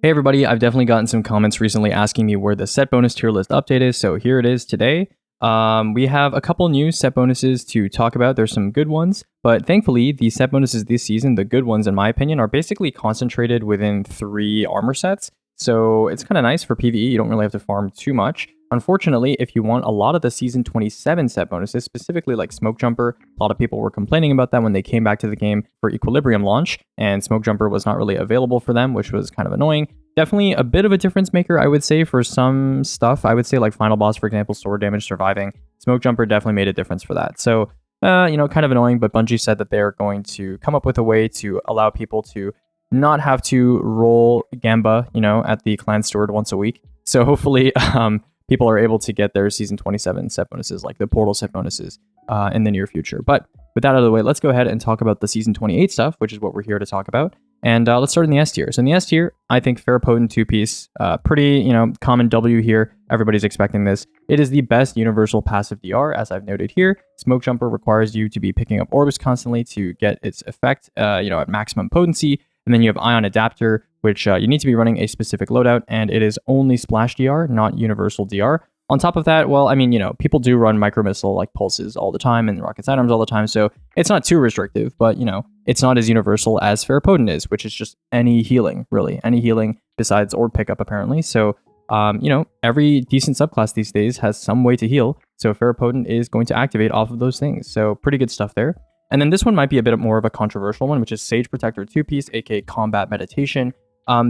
Hey everybody, I've definitely gotten some comments recently asking me where the set bonus tier list update is, so here it is today. We have a couple new set bonuses to talk about. There's some good ones, but thankfully the set bonuses this season, the good ones in my opinion, are basically concentrated within 3 armor sets. So it's kind of nice for PvE, you don't really have to farm too much. Unfortunately, if you want a lot of the Season 27 set bonuses, specifically like Smoke Jumper, a lot of people were complaining about that when they came back to the game for Equilibrium launch, and Smoke Jumper was not really available for them, which was kind of annoying. Definitely a bit of a difference maker, I would say, for some stuff. I would say like Final Boss, for example, Sword Damage Surviving. Smoke Jumper definitely made a difference for that. So, kind of annoying, but Bungie said that they're going to come up with a way to allow people to not have to roll Gamba, at the Clan Steward once a week. So hopefully, people are able to get their Season 27 set bonuses, like the Portal set bonuses, in the near future. But with that out of the way, let's go ahead and talk about the Season 28 stuff, which is what we're here to talk about. And let's start in the S tier. So in the S tier, I think Ferropotent 2-piece, pretty, common W here. Everybody's expecting this. It is the best universal passive DR, as I've noted here. Smoke Jumper requires you to be picking up orbs constantly to get its effect, at maximum potency. And then you have Ion Adapter, which you need to be running a specific loadout, and it is only Splash DR, not Universal DR. On top of that, well, people do run Micro Missile like Pulses all the time and Rocket Sidearms all the time, so it's not too restrictive, but, it's not as universal as Ferropotent is, which is just any healing, really. Any healing besides Orb Pickup, apparently. So, every decent subclass these days has some way to heal, so Ferropotent is going to activate off of those things, so pretty good stuff there. And then this one might be a bit more of a controversial one, which is Sage Protector 2-piece, aka Combat Meditation.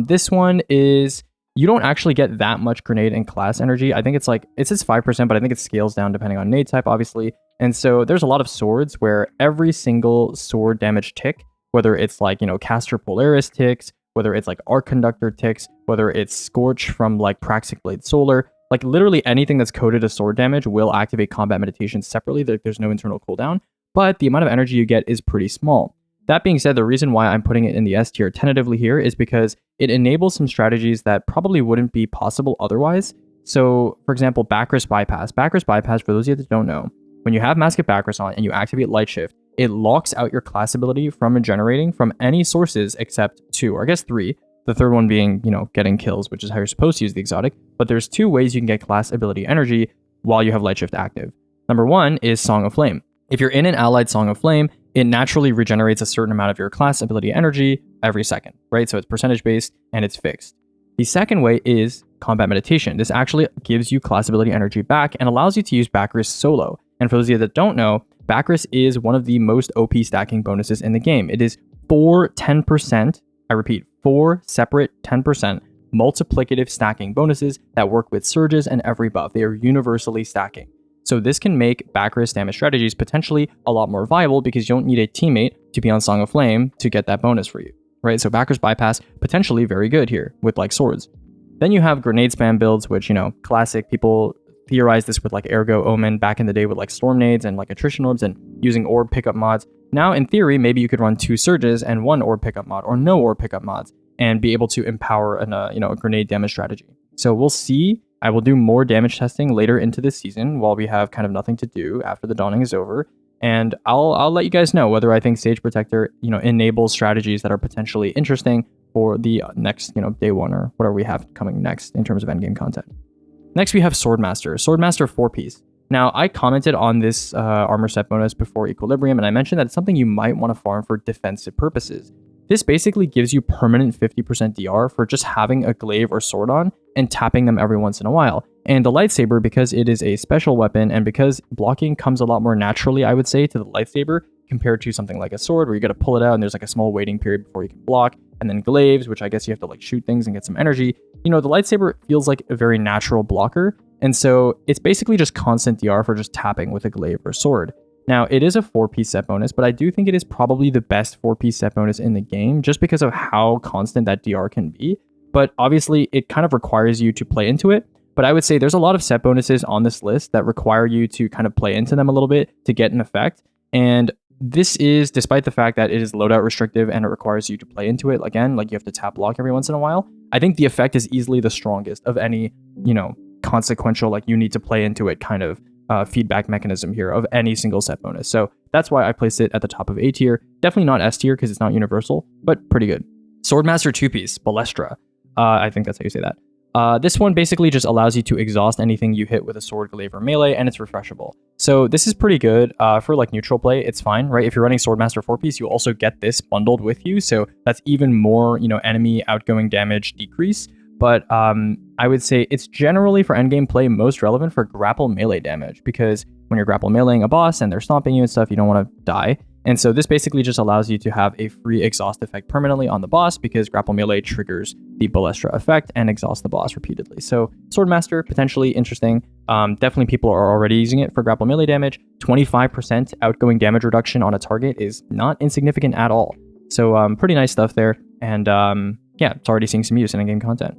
This one is, you don't actually get that much grenade and class energy. I think it says 5%, but I think it scales down depending on nade type, obviously. And so there's a lot of swords where every single sword damage tick, whether it's like, Caster Polaris ticks, whether it's like Arc Conductor ticks, whether it's Scorch from like Praxic Blade Solar, like literally anything that's coded as sword damage will activate Combat Meditation separately. There's no internal cooldown, but the amount of energy you get is pretty small. That being said, the reason why I'm putting it in the S tier tentatively here is because it enables some strategies that probably wouldn't be possible otherwise. So, for example, Backrest Bypass. Backrest Bypass, for those of you that don't know, when you have Mask of Backrest on and you activate Light Shift, it locks out your class ability from regenerating from any sources except 2, or I guess 3. The third one being, getting kills, which is how you're supposed to use the exotic. But there's 2 ways you can get class ability energy while you have Light Shift active. Number 1 is Song of Flame. If you're in an allied Song of Flame, it naturally regenerates a certain amount of your class ability energy every second, right? So it's percentage based and it's fixed. The second way is Combat Meditation. This actually gives you class ability energy back and allows you to use Backrest solo. And for those of you that don't know, Backrest is one of the most OP stacking bonuses in the game. It is 4 10%, I repeat, 4 separate 10% multiplicative stacking bonuses that work with surges and every buff. They are universally stacking. So this can make Backrest damage strategies potentially a lot more viable because you don't need a teammate to be on Song of Flame to get that bonus for you, right? So Backrest Bypass, potentially very good here with like swords. Then you have grenade spam builds, which, classic. People theorize this with like Ergo Omen back in the day with like Storm Nades and like Attrition Orbs and using Orb Pickup mods. Now, in theory, maybe you could run 2 surges and 1 Orb Pickup mod or no Orb Pickup mods and be able to empower a grenade damage strategy. So we'll see. I will do more damage testing later into this season while we have kind of nothing to do after the dawning is over. And I'll let you guys know whether I think Sage Protector, enables strategies that are potentially interesting for the next, day 1 or whatever we have coming next in terms of endgame content. Next, we have Swordmaster. Swordmaster 4-piece. Now, I commented on this armor set bonus before Equilibrium, and I mentioned that it's something you might want to farm for defensive purposes. This basically gives you permanent 50% DR for just having a glaive or sword on and tapping them every once in a while. And the lightsaber, because it is a special weapon and because blocking comes a lot more naturally, I would say, to the lightsaber compared to something like a sword where you got to pull it out and there's like a small waiting period before you can block. And then glaives, which I guess you have to like shoot things and get some energy. The lightsaber feels like a very natural blocker. And so it's basically just constant DR for just tapping with a glaive or sword. Now, it is a 4-piece set bonus, but I do think it is probably the best 4-piece set bonus in the game just because of how constant that DR can be. But obviously, it kind of requires you to play into it. But I would say there's a lot of set bonuses on this list that require you to kind of play into them a little bit to get an effect. And this is, despite the fact that it is loadout restrictive and it requires you to play into it, again, like you have to tap block every once in a while, I think the effect is easily the strongest of any, consequential, like you need to play into it kind of feedback mechanism here of any single set bonus. So that's why I placed it at the top of A tier. Definitely not S tier because it's not universal, but pretty good. Swordmaster 2-piece, Balestra. I think that's how you say that. This one basically just allows you to exhaust anything you hit with a sword, glaive, or melee, and it's refreshable. So this is pretty good for like neutral play. It's fine, right? If you're running Swordmaster 4-piece, you also get this bundled with you, so that's even more, enemy outgoing damage decrease. But I would say it's generally for endgame play most relevant for grapple melee damage, because when you're grapple meleeing a boss and they're stomping you and stuff, you don't want to die. And so this basically just allows you to have a free exhaust effect permanently on the boss, because grapple melee triggers the Balestra effect and exhausts the boss repeatedly. So Swordmaster, potentially interesting. Definitely people are already using it for grapple melee damage. 25% outgoing damage reduction on a target is not insignificant at all. So pretty nice stuff there. And yeah, it's already seeing some use in in-game content.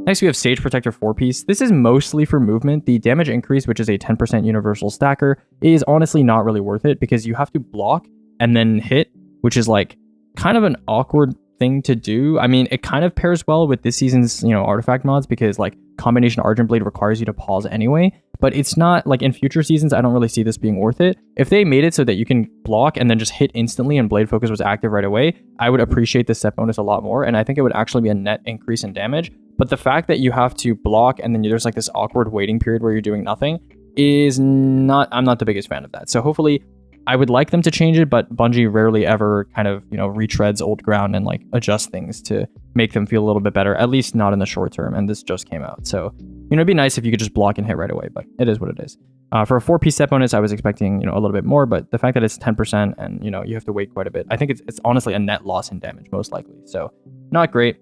Next, we have Sage Protector 4-piece. This is mostly for movement. The damage increase, which is a 10% universal stacker, is honestly not really worth it, because you have to block and then hit, which is like kind of an awkward thing to do. I mean, it kind of pairs well with this season's, artifact mods, because like combination Argent Blade requires you to pause anyway, but it's not like in future seasons, I don't really see this being worth it. If they made it so that you can block and then just hit instantly and Blade Focus was active right away, I would appreciate this set bonus a lot more, and I think it would actually be a net increase in damage. But the fact that you have to block and then there's like this awkward waiting period where you're doing nothing is not, I'm not the biggest fan of that. So hopefully, I would like them to change it, but Bungie rarely ever kind of, retreads old ground and like adjust things to make them feel a little bit better, at least not in the short term. And this just came out. So, it'd be nice if you could just block and hit right away, but it is what it is. For a 4-piece set bonus, I was expecting, a little bit more, but the fact that it's 10% and, you have to wait quite a bit, I think it's honestly a net loss in damage, most likely. So not great.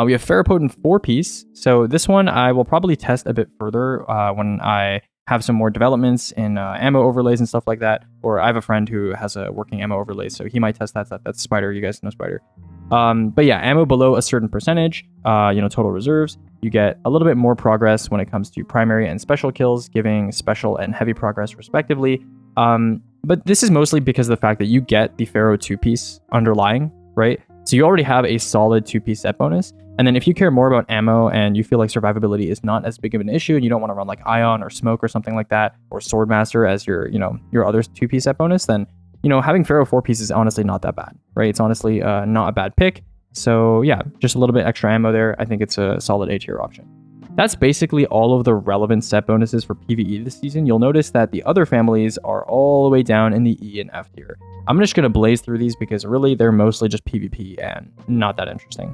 We have Ferropotent 4-piece. So this one I will probably test a bit further when I have some more developments in ammo overlays and stuff like that. Or I have a friend who has a working ammo overlay, so he might test that. That's Spider. You guys know Spider. But yeah, ammo below a certain percentage, total reserves. You get a little bit more progress when it comes to primary and special kills, giving special and heavy progress respectively. But this is mostly because of the fact that you get the Ferro 2-piece underlying, right? So you already have a solid 2-piece set bonus. And then if you care more about ammo and you feel like survivability is not as big of an issue and you don't want to run like Ion or Smoke or something like that, or Swordmaster as your other 2-piece set bonus, then, having Ferro 4-piece is honestly not that bad, right? It's honestly not a bad pick. So yeah, just a little bit extra ammo there. I think it's a solid A tier option. That's basically all of the relevant set bonuses for PvE this season. You'll notice that the other families are all the way down in the E and F tier. I'm just going to blaze through these because really they're mostly just PvP and not that interesting.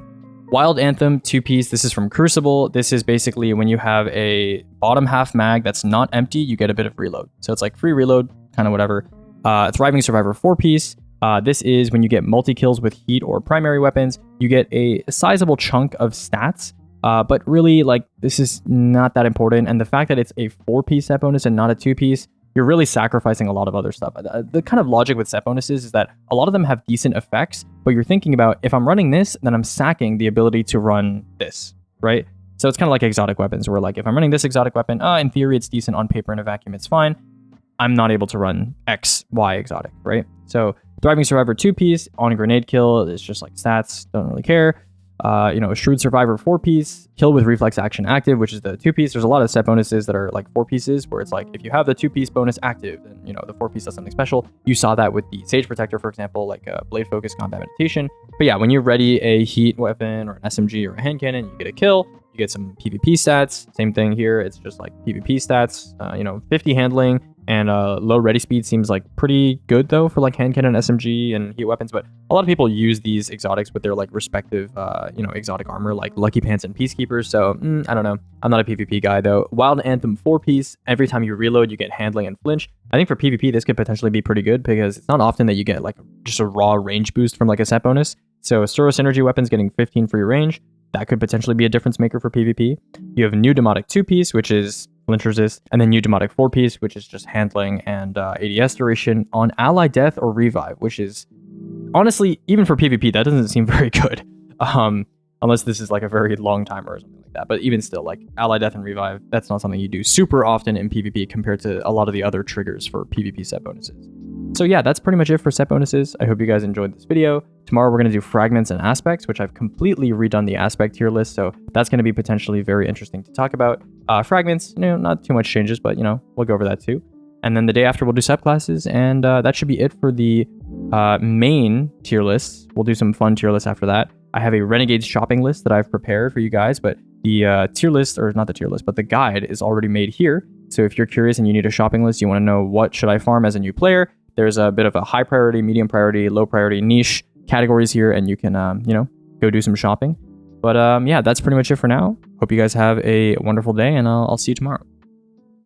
Wild Anthem 2-piece. This is from Crucible. This is basically when you have a bottom half mag that's not empty, you get a bit of reload. So it's like free reload, kind of whatever. Thriving Survivor 4-piece. This is when you get multi-kills with heat or primary weapons. You get a sizable chunk of stats. But really, like, this is not that important. And the fact that it's a 4-piece set bonus and not a 2-piece, you're really sacrificing a lot of other stuff. The kind of logic with set bonuses is that a lot of them have decent effects, but you're thinking about, if I'm running this, then I'm sacking the ability to run this, right? So it's kind of like exotic weapons, where like, if I'm running this exotic weapon, in theory, it's decent on paper in a vacuum, it's fine. I'm not able to run X, Y exotic, right? So Thriving Survivor 2-piece on a grenade kill is just like stats, don't really care. A Shrewd Survivor 4-piece, kill with reflex action active, which is the 2-piece. There's a lot of set bonuses that are like 4-pieces, where it's like, if you have the 2-piece bonus active, then, the 4-piece does something special. You saw that with the Sage Protector, for example, like Blade Focus Combat Meditation. But yeah, when you ready a heat weapon or an SMG or a hand cannon, you get a kill, you get some PvP stats. Same thing here. It's just like PvP stats, 50 handling, and low ready speed seems like pretty good though for like hand cannon, SMG, and heat weapons. But a lot of people use these exotics with their like respective, exotic armor, like Lucky Pants and Peacekeepers. So I don't know. I'm not a PvP guy though. Wild Anthem 4-piece. Every time you reload, you get handling and flinch. I think for PvP, this could potentially be pretty good, because it's not often that you get like just a raw range boost from like a set bonus. So Suro Synergy weapons getting 15 free range. That could potentially be a difference maker for PvP. You have New Demotic 2-piece, which is flinch resist, and then New Demotic 4-piece, which is just handling and ADS duration on ally death or revive, which is honestly, even for PvP, that doesn't seem very good. Unless this is like a very long timer or something like that. But even still, like ally death and revive, that's not something you do super often in PvP compared to a lot of the other triggers for PvP set bonuses. So yeah, that's pretty much it for set bonuses. I hope you guys enjoyed this video. Tomorrow we're going to do fragments and aspects, which I've completely redone the aspect tier list, so that's going to be potentially very interesting to talk about. Fragments, not too much changes, but we'll go over that too. And then the day after we'll do subclasses, and that should be it for the main tier lists. We'll do some fun tier lists after that. I have a Renegades shopping list that I've prepared for you guys, but the tier list, or not the tier list, but the guide is already made here. So if you're curious and you need a shopping list, you want to know what should I farm as a new player, there's a bit of a high priority, medium priority, low priority, niche categories here, and you can, go do some shopping. But yeah, that's pretty much it for now. Hope you guys have a wonderful day, and I'll see you tomorrow.